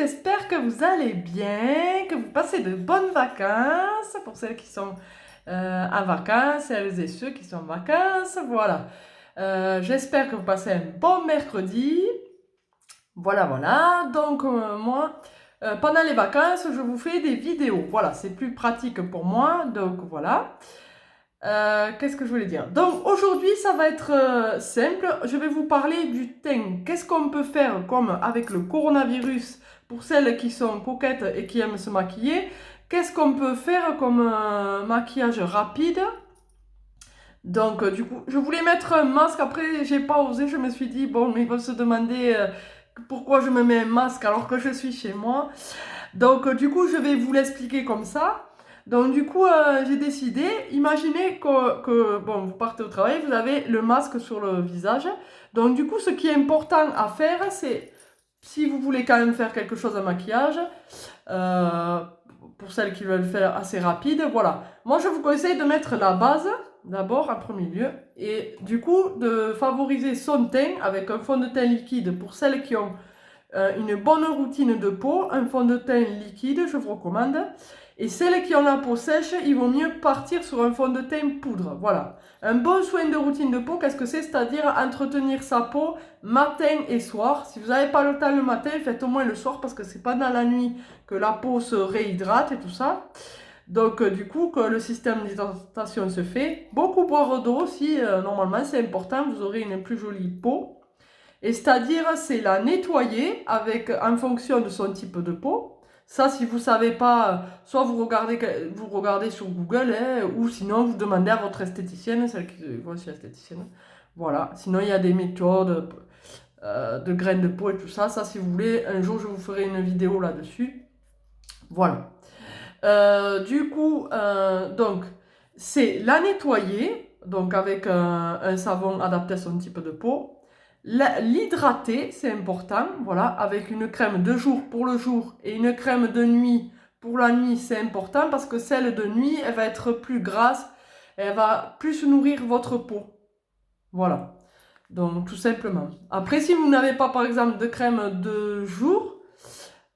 j'espère que vous allez bien, que vous passez de bonnes vacances, pour celles qui sont en vacances, celles et ceux qui sont en vacances, voilà. J'espère que vous passez un bon mercredi, voilà. Donc moi, pendant les vacances, je vous fais des vidéos, voilà, c'est plus pratique pour moi, donc voilà. Qu'est-ce que je voulais dire? Donc aujourd'hui, ça va être simple. Je vais vous parler du teint. Qu'est-ce qu'on peut faire comme avec le coronavirus pour celles qui sont coquettes et qui aiment se maquiller? Qu'est-ce qu'on peut faire comme maquillage rapide? Donc du coup, je voulais mettre un masque. Après, j'ai pas osé. Je me suis dit, bon, mais ils vont se demander pourquoi je me mets un masque alors que je suis chez moi. Donc du coup, je vais vous l'expliquer comme ça. Donc du coup, j'ai décidé, imaginez bon, vous partez au travail, vous avez le masque sur le visage. Donc du coup, ce qui est important à faire, c'est, si vous voulez quand même faire quelque chose à maquillage, euh, pour celles qui veulent faire assez rapide, voilà. Moi, je vous conseille de mettre la base, d'abord, en premier lieu, et du coup, de favoriser son teint avec un fond de teint liquide pour celles qui ont une bonne routine de peau, un fond de teint liquide, je vous recommande. Et celles qui ont la peau sèche, il vaut mieux partir sur un fond de teint poudre. Voilà. Un bon soin de routine de peau, qu'est-ce que c'est? C'est-à-dire entretenir sa peau matin et soir. Si vous n'avez pas le temps le matin, faites au moins le soir parce que c'est pas dans la nuit que la peau se réhydrate et tout ça. Donc du coup, que le système d'hydratation se fait. Beaucoup boire d'eau aussi, normalement c'est important, vous aurez une plus jolie peau. Et c'est-à-dire, c'est la nettoyer avec, en fonction de son type de peau. Ça, si vous ne savez pas, soit vous regardez sur Google, hein, ou sinon vous demandez à votre esthéticienne, celle qui voit chez l'esthéticienne. Voilà. Sinon, il y a des méthodes de graines de peau et tout ça. Ça, si vous voulez, un jour, je vous ferai une vidéo là-dessus. Voilà. Du coup, donc, c'est la nettoyer, donc avec un savon adapté à son type de peau. L'hydrater, c'est important, voilà, avec une crème de jour pour le jour et une crème de nuit pour la nuit, c'est important parce que celle de nuit, elle va être plus grasse, elle va plus nourrir votre peau. Voilà, donc tout simplement. Après, si vous n'avez pas, par exemple, de crème de jour,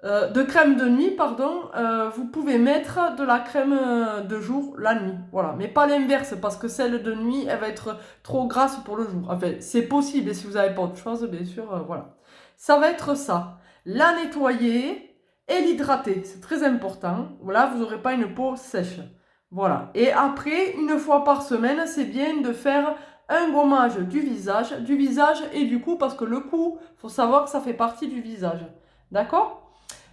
de crème de nuit, pardon, vous pouvez mettre de la crème de jour la nuit, voilà. Mais pas l'inverse, parce que celle de nuit, elle va être trop grasse pour le jour. Enfin, c'est possible, et si vous n'avez pas autre chose, bien sûr, voilà. Ça va être ça. La nettoyer et l'hydrater, c'est très important. Voilà, vous n'aurez pas une peau sèche. Voilà. Et après, une fois par semaine, c'est bien de faire un gommage du visage et du cou, parce que le cou, il faut savoir que ça fait partie du visage. D'accord?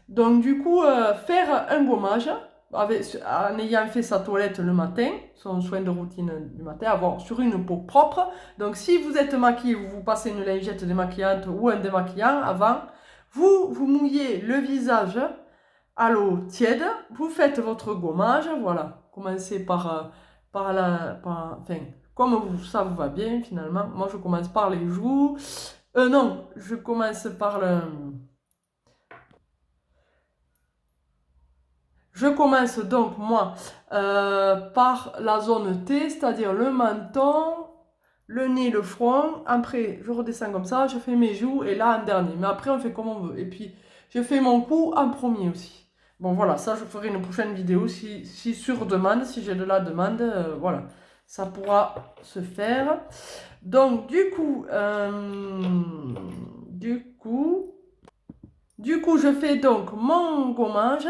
Donc du coup, faire un gommage en ayant fait sa toilette le matin, son soin de routine du matin, avoir sur une peau propre. Donc si vous êtes maquillé, vous passez une lingette démaquillante ou un démaquillant avant, vous mouillez le visage à l'eau tiède, vous faites votre gommage, voilà. Commencez enfin, comme ça vous va bien finalement. Moi je commence par les joues. Non, je commence par le... Je commence donc, moi, par la zone T, c'est-à-dire le menton, le nez, le front. Après, je redescends comme ça, je fais mes joues et là en dernier. Mais après, on fait comme on veut. Et puis, je fais mon cou en premier aussi. Bon, voilà, ça, je ferai une prochaine vidéo si sur demande, si j'ai de la demande. Voilà, ça pourra se faire. Donc, du coup, je fais donc mon gommage.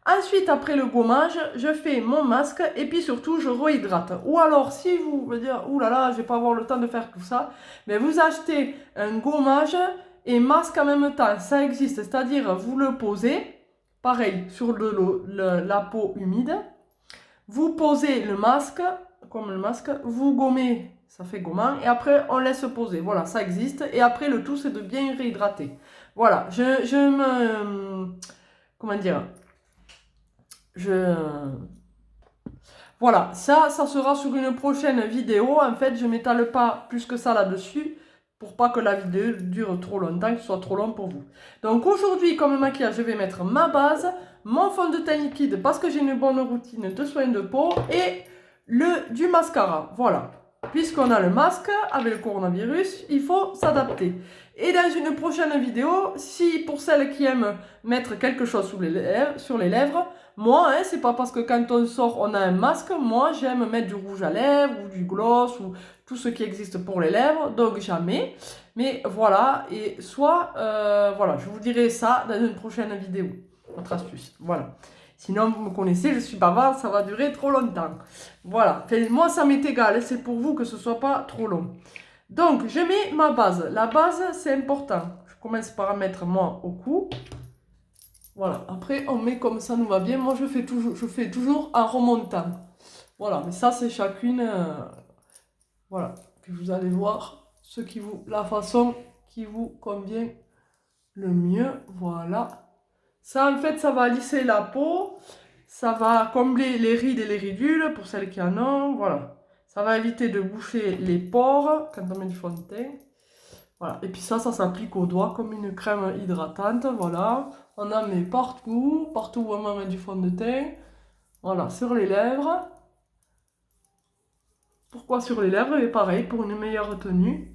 Ensuite, après le gommage, je fais mon masque et puis surtout, je rehydrate. Ou alors, si vous me dites, ouh là là, je vais pas avoir le temps de faire tout ça, mais vous achetez un gommage et masque en même temps. Ça existe, c'est-à-dire vous le posez, pareil, sur la peau humide. Vous posez le masque, comme le masque, vous gommez, ça fait gommant, et après on laisse poser. Voilà, ça existe. Et après, le tout, c'est de bien réhydrater. Voilà, comment dire, voilà, ça sera sur une prochaine vidéo. En fait, je m'étale pas plus que ça là-dessus pour pas que la vidéo dure trop longtemps, que ce soit trop long pour vous. Donc aujourd'hui, comme maquillage, je vais mettre ma base, mon fond de teint liquide parce que j'ai une bonne routine de soins de peau et du mascara. Voilà. Puisqu'on a le masque avec le coronavirus, il faut s'adapter. Et dans une prochaine vidéo, si pour celles qui aiment mettre quelque chose sur les lèvres, moi, hein, c'est pas parce que quand on sort, on a un masque. Moi, j'aime mettre du rouge à lèvres ou du gloss ou tout ce qui existe pour les lèvres. Donc, jamais. Mais voilà. Et soit, voilà, je vous dirai ça dans une prochaine vidéo. Notre astuce. Voilà. Sinon, vous me connaissez, je suis bavarde, ça va durer trop longtemps. Voilà. Enfin, moi, ça m'est égal. C'est pour vous que ce soit pas trop long. Donc, je mets ma base. La base, c'est important. Je commence par mettre moi au cou. Voilà, après on met comme ça nous va bien. Moi je fais toujours en remontant. Voilà, mais ça c'est chacune. Voilà, puis vous allez voir la façon qui vous convient le mieux. Voilà. Ça en fait ça va lisser la peau. Ça va combler les rides et les ridules pour celles qui en ont. Voilà. Ça va éviter de boucher les pores quand on met du fond de teint. Voilà. Et puis ça s'applique aux doigts comme une crème hydratante. Voilà. On en met partout, partout où on va mettre du fond de teint. Voilà, sur les lèvres. Pourquoi sur les lèvres? Et pareil, pour une meilleure tenue.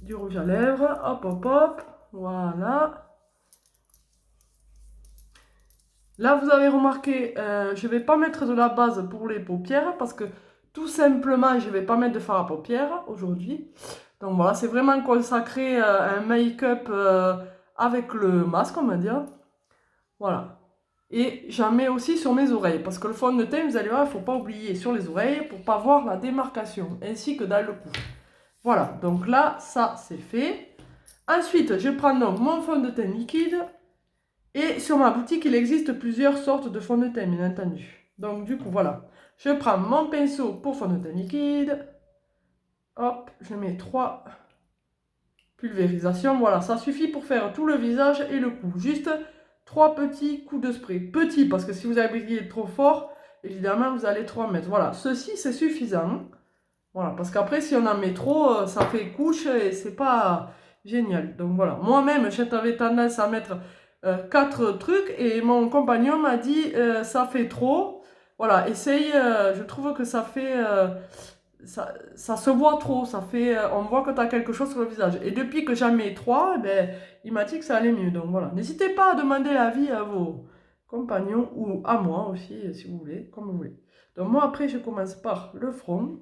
Du rouge à lèvres. Hop, hop, hop. Voilà. Là, vous avez remarqué, je ne vais pas mettre de la base pour les paupières parce que tout simplement, je ne vais pas mettre de fard à paupières aujourd'hui. Donc voilà, c'est vraiment consacré un make-up avec le masque, on va dire. Voilà. Et j'en mets aussi sur mes oreilles, parce que le fond de teint, vous allez voir, il ne faut pas oublier sur les oreilles pour ne pas voir la démarcation, ainsi que dans le cou. Voilà, donc là, ça c'est fait. Ensuite, je prends donc mon fond de teint liquide. Et sur ma boutique, il existe plusieurs sortes de fond de teint, bien entendu. Donc du coup, voilà. Je prends mon pinceau pour fond de teint liquide. Hop, je mets 3 pulvérisations. Voilà, ça suffit pour faire tout le visage et le cou. Juste 3 petits coups de spray. Petits, parce que si vous appuyez trop fort, évidemment, vous allez trop en mettre. Voilà, ceci, c'est suffisant. Voilà, parce qu'après, si on en met trop, ça fait couche et c'est pas génial. Donc voilà, moi-même, j'avais tendance à mettre 4 trucs et mon compagnon m'a dit ça fait trop. Voilà, essaye, je trouve que ça fait... ça se voit trop, ça fait, on voit que tu as quelque chose sur le visage. Et depuis que j'en mets 3, ben, il m'a dit que ça allait mieux. Donc voilà, n'hésitez pas à demander l'avis à vos compagnons ou à moi aussi, si vous voulez, comme vous voulez. Donc moi, après, je commence par le front.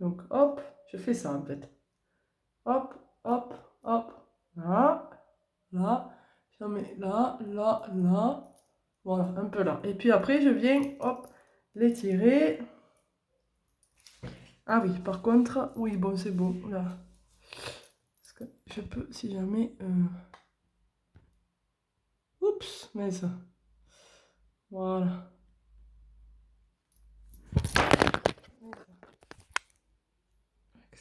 Donc hop, je fais ça en fait. Hop, hop, hop, là, là, j'en mets là, là, là. Voilà, un peu là. Et puis après, je viens, hop, l'étirer. Ah oui, par contre, oui, bon, c'est beau, là. Parce que je peux, si jamais... Oups, mais ça. Voilà.